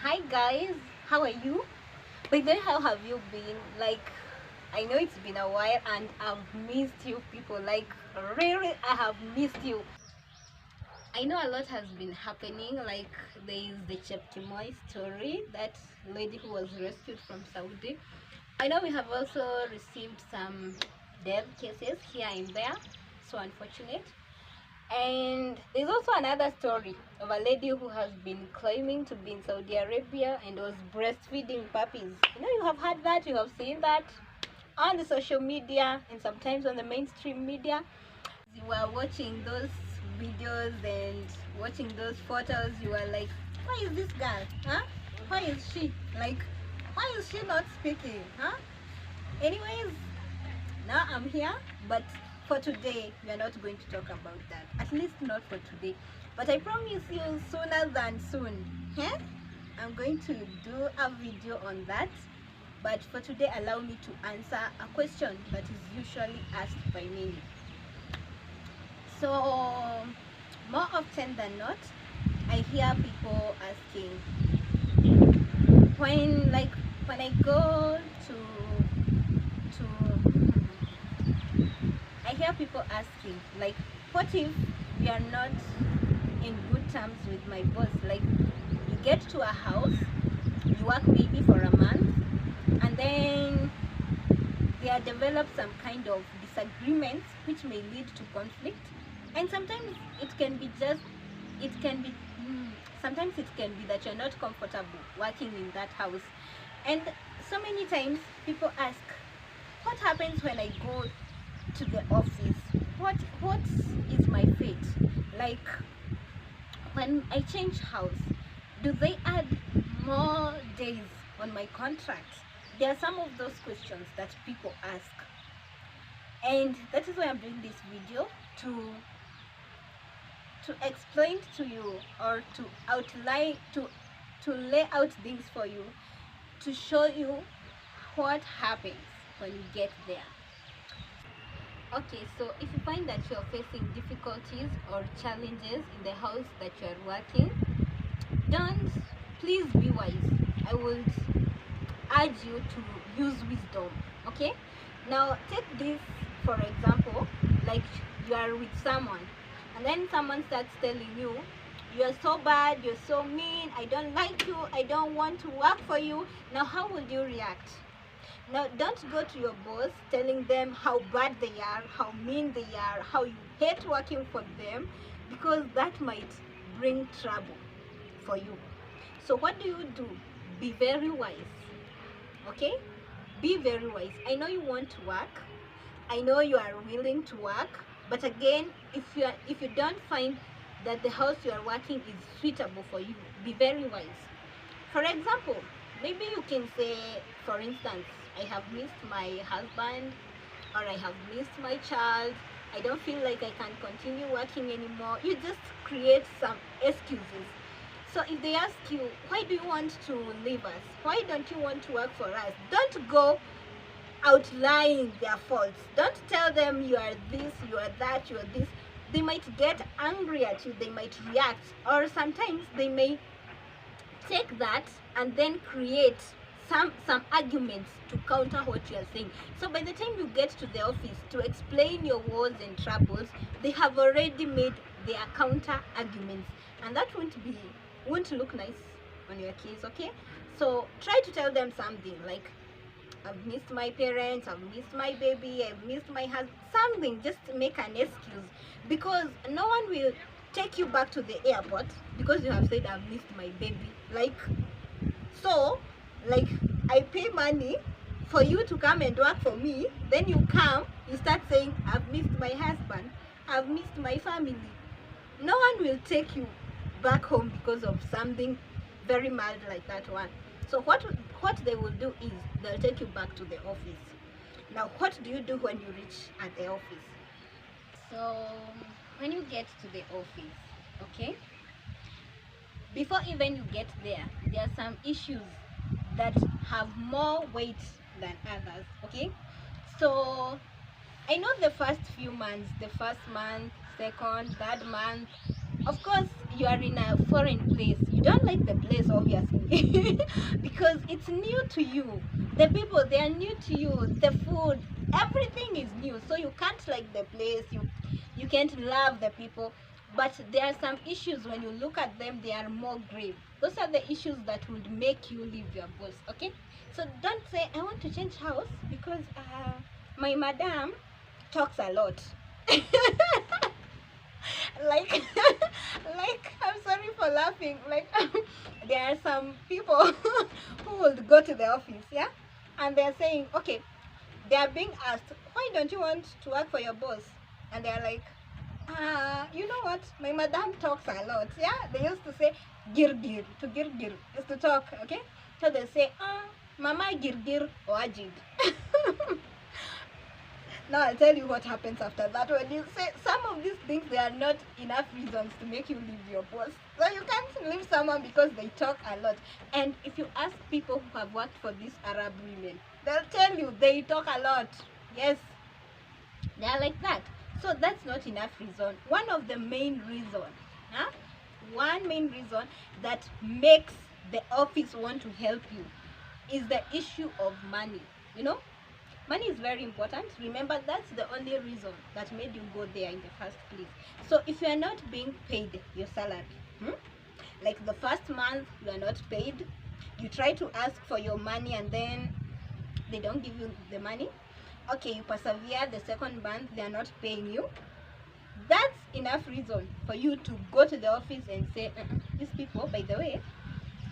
Hi guys, how are you? By the way, how have you been? Like, I know it's been a while and I've missed you people. Like, really, I have missed you. I know a lot has been happening. Like, there is the Chepkemoi story, that lady who was rescued from Saudi. I know we have also received some death cases here and there. So unfortunate. And there's also another story of a lady who has been claiming to be in Saudi Arabia and was breastfeeding puppies. You have heard that, you have seen that on the social media and sometimes on the mainstream media. You were watching those videos and watching those photos, you were like, why is this girl? Huh? Why is she? Like, why is she not speaking? Huh? Anyways, now I'm here, but for today we are not going to talk about that, at least not for today, but I promise you sooner than soon, eh? I'm going to do a video on that. But for today, allow me to answer a question that is usually asked by many. So more often than not, I hear people asking, when I go to I hear people asking, like, what if we are not in good terms with my boss? Like, you get to a house, you work maybe for a month, and then there develops some kind of disagreements which may lead to conflict. And sometimes it can be just, it can be, sometimes it can be that you're not comfortable working in that house. And so many times people ask, what happens when I go to the office? What is my fate? Like, when I change house, do they add more days on my contract? There are some of those questions that people ask, and that is why I'm doing this video, to explain to you, or to outline, to lay out things for you, to show you what happens when you get there. Okay, so if you find that you're facing difficulties or challenges in the house that you're working, don't, please be wise. I would urge you to use wisdom. Okay, now take this for example. Like, you are with someone, and then someone starts telling you, you're so bad, you're so mean, I don't like you, I don't want to work for you. Now how would you react? Now, don't go to your boss telling them how bad they are, how mean they are, how you hate working for them, because that might bring trouble for you. So what do? Be very wise. Okay? Be very wise. I know you want to work. I know you are willing to work, but again, if you don't find that the house you are working is suitable for you, be very wise. For example, maybe you can say, for instance, I have missed my husband, or I have missed my child, I don't feel like I can continue working anymore. You just create some excuses. So if they ask you, why do you want to leave us? Why don't you want to work for us? Don't go outlining their faults. Don't tell them you are this, you are that, you are this. They might get angry at you, they might react, or sometimes they may take that and then create some arguments to counter what you are saying. So by the time you get to the office to explain your woes and troubles, they have already made their counter arguments, and that won't look nice on your case. Okay, so try to tell them something like, I've missed my parents, I've missed my baby, I've missed my husband, something. Just make an excuse, because no one will take you back to the airport because you have said, I've missed my baby. So, like, I pay money for you to come and work for me, then you come, you start saying, I've missed my husband, I've missed my family. No one will take you back home because of something very mild like that one. So what they will do is they'll take you back to the office. Now, what do you do when you reach at the office? So when you get to the office, okay, before even you get there, there are some issues that have more weight than others. Okay, so I know the first few months, the first month, second, third month, Of course, you are in a foreign place. You don't like the place, obviously, because it's new to you. The people, they are new to you. The food, everything is new. So you can't like the place. You can't love the people. But there are some issues when you look at them, they are more grave. Those are the issues that would make you leave your boss. Okay, so don't say I want to change house because my madam talks a lot. Like like, I'm sorry for laughing, like there are some people who will go to the office, yeah, and they're saying, okay, they are being asked, why don't you want to work for your boss? And they're like, you know what, my madam talks a lot. Yeah, they used to say girgir, to girgir is to talk. Okay, so they say mama girgir wajid. Now I'll tell you what happens after that. When you say some of these things, they are not enough reasons to make you leave your boss. So you can't leave someone because they talk a lot. And if you ask people who have worked for these Arab women, they'll tell you they talk a lot. Yes, they are like that. So that's not enough reason. One of the main reasons, huh? One main reason that makes the office want to help you is the issue of money. You know, money is very important. Remember, that's the only reason that made you go there in the first place. So if you are not being paid your salary, like the first month you are not paid, you try to ask for your money and then they don't give you the money. Okay, you persevere, the second month they are not paying you. That's enough reason for you to go to the office and say, these people, by the way,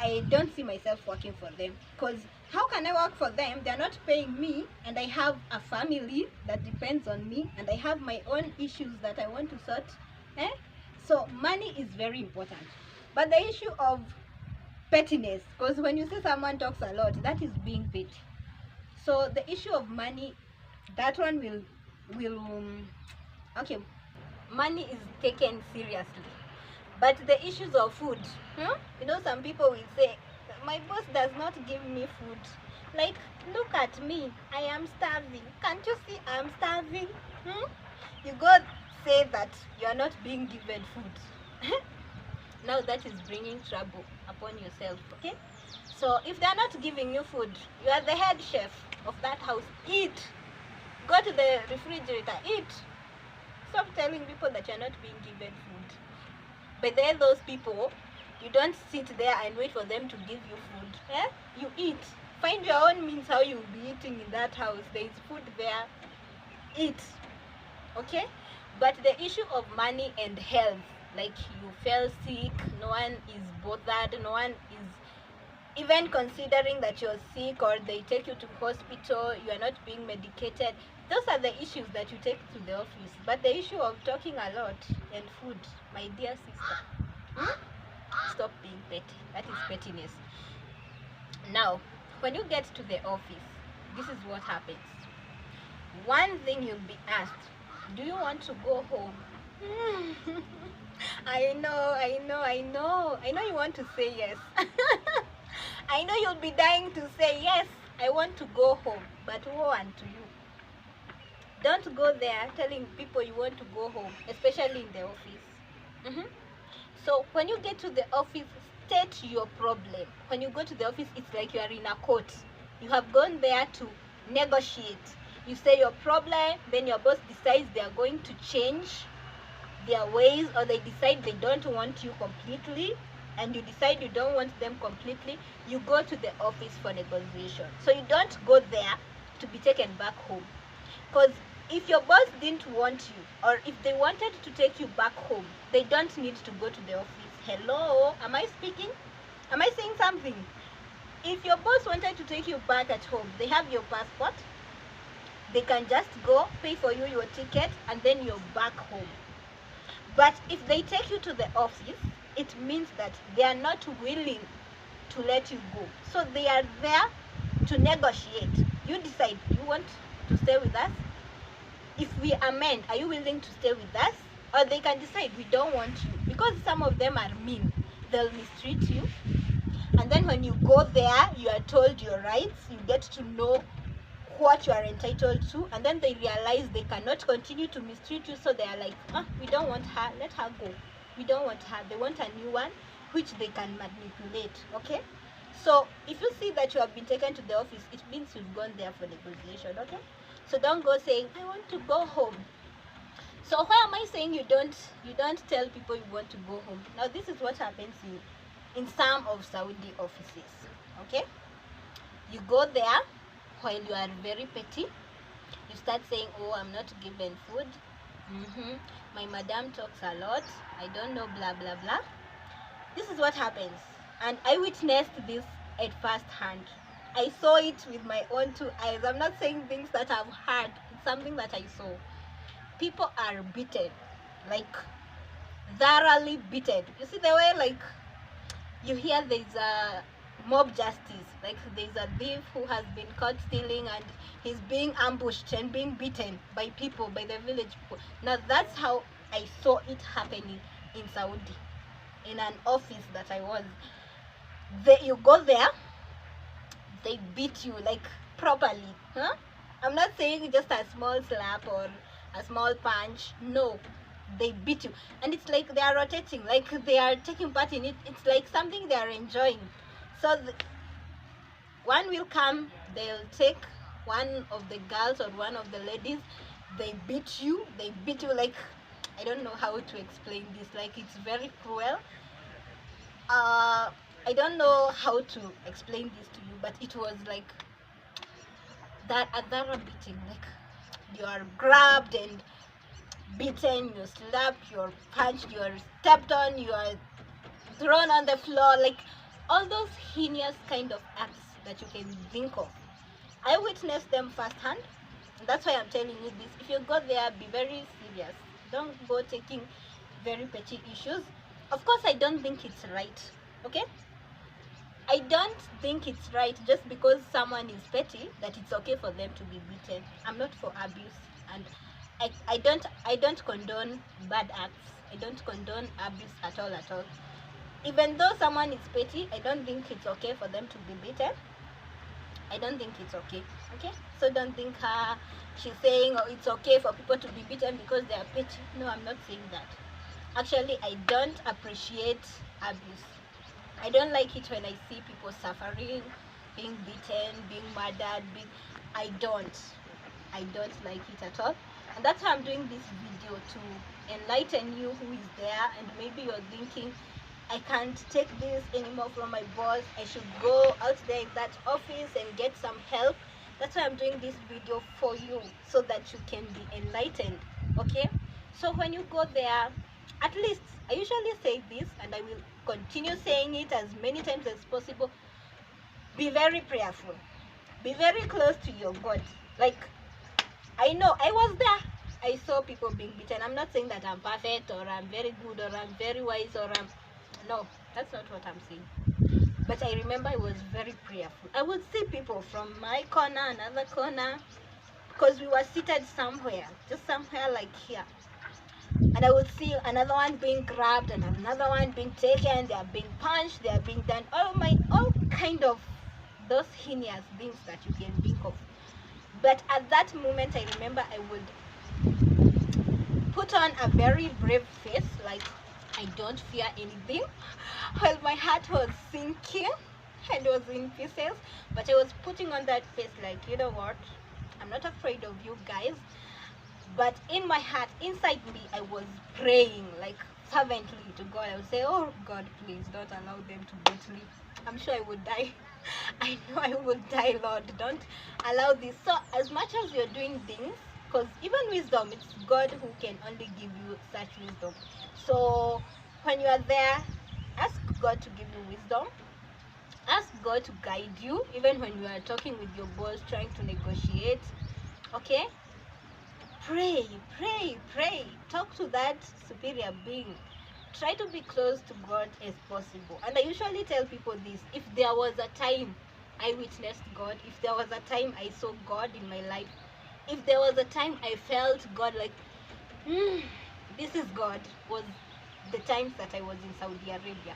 I don't see myself working for them, because how can I work for them? They're not paying me, and I have a family that depends on me, and I have my own issues that I want to sort. So money is very important. But the issue of pettiness, because when you say someone talks a lot, that is being petty. So the issue of money, that one will okay, money is taken seriously. But the issues of food, you know, some people will say, my boss does not give me food. Like, look at me, I am starving. Can't you see I'm starving? You go say that you are not being given food. Now that is bringing trouble upon yourself, okay? So if they are not giving you food, you are the head chef of that house. Eat. Go to the refrigerator, eat. Stop telling people that you are not being given food. But then those people, you don't sit there and wait for them to give you food. You eat. Find your own means how you'll be eating in that house. There is food there. Eat. Okay? But the issue of money and health, like you fell sick, no one is bothered, no one is even considering that you're sick, or they take you to hospital, you are not being medicated. Those are the issues that you take to the office. But the issue of talking a lot and food, my dear sister, stop being petty. That is pettiness. Now, when you get to the office, this is what happens. One thing you'll be asked, do you want to go home? I know you want to say yes. I know you'll be dying to say yes, I want to go home, but woe unto you. Don't go there telling people you want to go home, especially in the office. So when you get to the office, state your problem. When you go to the office, it's like you are in a court. You have gone there to negotiate. You say your problem, then your boss decides they are going to change their ways, or they decide they don't want you completely, and you decide you don't want them completely. You go to the office for negotiation. So you don't go there to be taken back home. Because if your boss didn't want you, or if they wanted to take you back home, they don't need to go to the office. Hello, am I speaking? Am I saying something? If your boss wanted to take you back at home, they have your passport. They can just go, pay for you your ticket, and then you're back home. But if they take you to the office, it means that they are not willing to let you go. So they are there to negotiate. You decide, you want to stay with us? If we amend, are you willing to stay with us? Or they can decide, we don't want you. Because some of them are mean. They'll mistreat you. And then when you go there, you are told your rights. You get to know what you are entitled to. And then they realize they cannot continue to mistreat you. So they are like, we don't want her, let her go. We don't want her. They want a new one which they can manipulate. Okay, so if you see that you have been taken to the office, it means you've gone there for negotiation. Okay, so don't go saying I want to go home. So why am I saying you don't tell people you want to go home? Now this is what happens in some of Saudi offices. Okay, you go there while you are very petty. You start saying, oh, I'm not given food. My madam talks a lot. I don't know, blah blah blah. This is what happens, and I witnessed this at first hand. I saw it with my own two eyes. I'm not saying things that I've heard. It's something that I saw. People are beaten, like thoroughly beaten. You see the way, like, you hear there's a mob justice, like there's a thief who has been caught stealing and he's being ambushed and being beaten by people, by the village people. Now that's how I saw it happening in Saudi, in an office that I was. You go there, they beat you like properly. I'm not saying just a small slap or a small punch. No, they beat you, and it's like they are rotating, like they are taking part in it. It's like something they are enjoying. So one will come, they'll take one of the girls or one of the ladies, they beat you like, I don't know how to explain this, like it's very cruel. I don't know how to explain this to you, but it was like that, a thorough beating. Like you are grabbed and beaten, you're slapped, you're punched, you're stepped on, you are thrown on the floor, like all those heinous kind of acts that you can think of. I witnessed them firsthand. That's why I'm telling you this. If you go there, be very serious. Don't go taking very petty issues. Of course, I don't think it's right. Okay, I don't think it's right just because someone is petty that it's okay for them to be beaten. I'm not for abuse, and I don't condone bad acts. I don't condone abuse at all. Even though someone is petty, I don't think it's okay for them to be beaten. I don't think it's okay. Okay, so don't think she's saying, oh, it's okay for people to be beaten because they are petty. No, I'm not saying that. Actually, I don't appreciate abuse. I don't like it when I see people suffering, being beaten, being murdered. I don't like it at all. And that's why I'm doing this video, to enlighten you who is there, and maybe you're thinking, I can't take this anymore from my boss. I should go out there in that office and get some help. That's why I'm doing this video for you, so that you can be enlightened. Okay, so when you go there, at least I usually say this, and I will continue saying it as many times as possible. Be very prayerful, be very close to your God. Like, I know I was there, I saw people being beaten. I'm not saying that I'm perfect or I'm very good or I'm very wise or no, that's not what I'm saying. But I remember I was very prayerful. I would see people from my corner, another corner, because we were seated somewhere, just somewhere like here. And I would see another one being grabbed and another one being taken. They are being punched, they are being done all kind of those heinous things that you can think of. But at that moment, I remember I would put on a very brave face, like I don't fear anything, while my heart was sinking and was in pieces. But I was putting on that face like, you know what, I'm not afraid of you guys. But in my heart, inside me, I was praying like fervently to God. I would say, oh God, please don't allow them to beat me. I'm sure I would die. I know I would die, Lord. Don't allow this. So as much as you're doing things, because even wisdom, it's God who can only give you such wisdom. So when you are there, ask God to give you wisdom. Ask God to guide you, even when you are talking with your boss, trying to negotiate. Okay, pray. Talk to that superior being. Try to be close to God as possible. And I usually tell people this: if there was a time I witnessed God, if there was a time I saw God in my life, if there was a time I felt God, like this is God, was the times that I was in Saudi Arabia.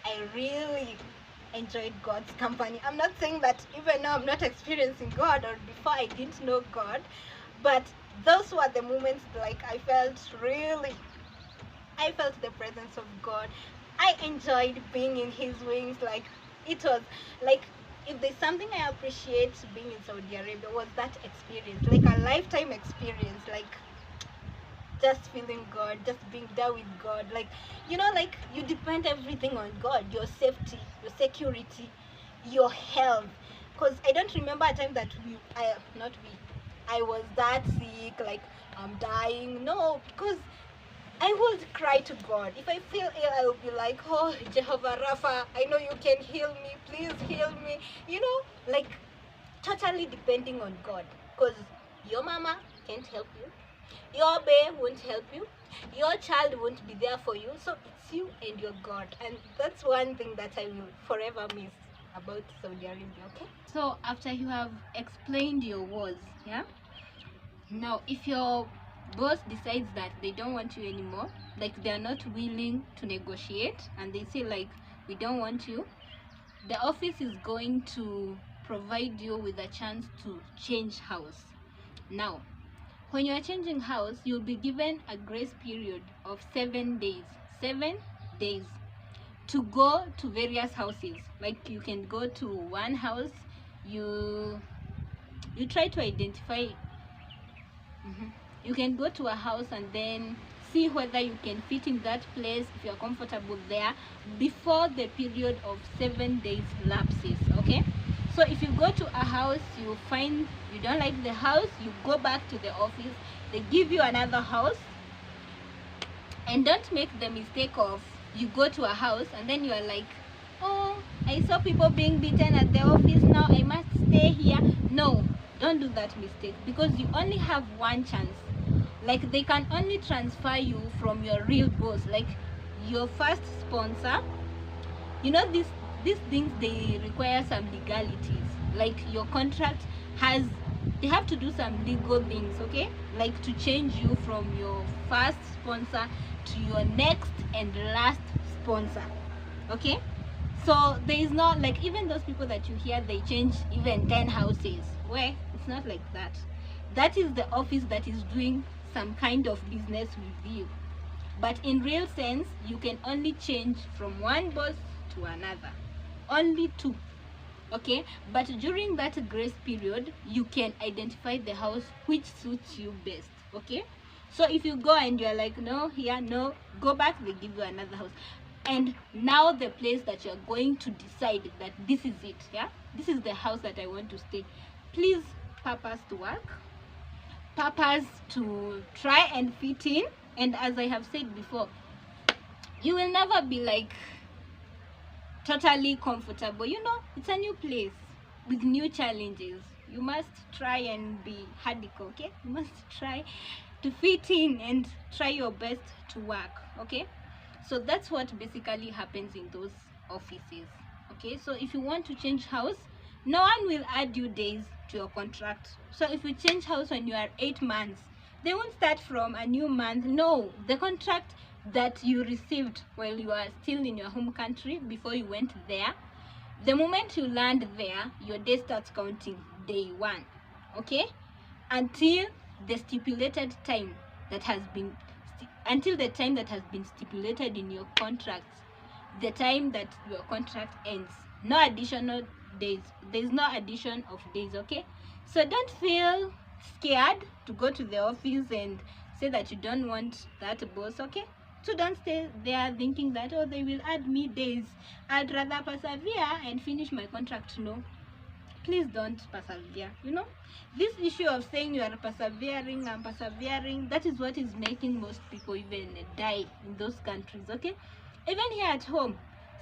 I really enjoyed God's company. I'm not saying that even now I'm not experiencing God, or before I didn't know God, but those were the moments like I felt really I felt the presence of God. I enjoyed being in his wings. Like, it was like, if there's something I appreciate being in Saudi Arabia, was that experience, like a lifetime experience. Like, just feeling God, just being there with God. Like, like, you depend everything on God, your safety, your security, your health. Because I don't remember a time that I was that sick, like I'm dying. No, because I would cry to God. If I feel ill, I would be like, oh, Jehovah Rapha, I know you can heal me. Please heal me. Like, totally depending on God. Because your mama can't help you. Your babe won't help you. Your child won't be there for you. So it's you and your God. And that's one thing that I will forever miss about Saudi Arabia, okay? So after you have explained your words, yeah? Now, if your boss decides that they don't want you anymore, like they're not willing to negotiate, and they say like, we don't want you, the office is going to provide you with a chance to change house. Now, when you are changing house, you'll be given a grace period of 7 days. 7 days to go to various houses. Like, you can go to one house, you try to identify. You can go to a house and then see whether you can fit in that place, if you're comfortable there, before the period of 7 days lapses. Okay, so if you go to a house, you find you don't like the house, you go back to the office, they give you another house. And don't make the mistake of, you go to a house and then you are like, oh, I saw people being beaten at the office, now I must stay here. No, don't do that mistake, because you only have one chance. Like, they can only transfer you from your real boss, like your first sponsor. These things, they require some legalities. Like, your contract they have to do some legal things, okay? Like, to change you from your first sponsor to your next and last sponsor, okay? So there is not, like, even those people that you hear they change even 10 houses, well, it's not like that. That is the office that is doing some kind of business with you. But in real sense, you can only change from one boss to another, only two. Okay, but during that grace period, you can identify the house which suits you best. Okay, so if you go and you're like, no, here, no, go back, they give you another house. And now the place that you're going to decide that this is it, yeah, this is the house that I want to stay. Please purpose to work, purpose to try and fit in. And as I have said before, you will never be like totally comfortable. It's a new place with new challenges. You must try and be hardcore, okay? You must try to fit in and try your best to work, okay? So that's what basically happens in those offices, okay? So if you want to change house, no one will add you days to your contract. So if you change house when you are 8 months, they won't start from a new month. No, the contract that you received while you are still in your home country before you went there, the moment you land there, your day starts counting day 1, okay, until the stipulated time that has been stipulated in your contract, the time that your contract ends. No additional days. There's no addition of days, okay? So don't feel scared to go to the office and say that you don't want that boss, okay? So don't stay there thinking that, oh, they will add me days, I'd rather persevere and finish my contract. No, please don't persevere. This issue of saying you are persevering and persevering, that is what is making most people even die in those countries, okay? Even here at home,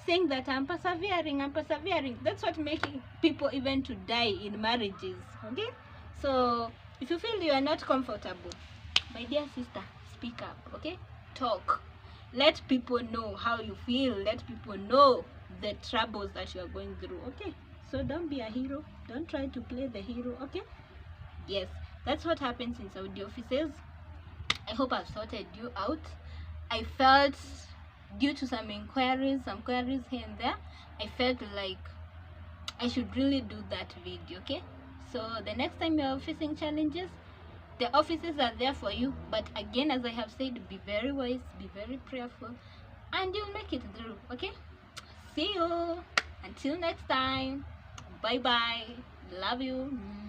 saying that I'm persevering, that's what making people even to die in marriages, okay? So if you feel you are not comfortable, my dear sister, speak up, okay? Talk. Let people know how you feel. Let people know the troubles that you are going through, okay? So don't be a hero. Don't try to play the hero, okay? Yes, that's what happens in Saudi offices. I hope I've sorted you out. I felt, due to some queries here and there, I felt like I should really do that video, okay? So the next time you're facing challenges, The offices are there for you, but again, as I have said, be very wise, be very prayerful, and you'll make it through. Okay, see you until next time. Bye bye, love you.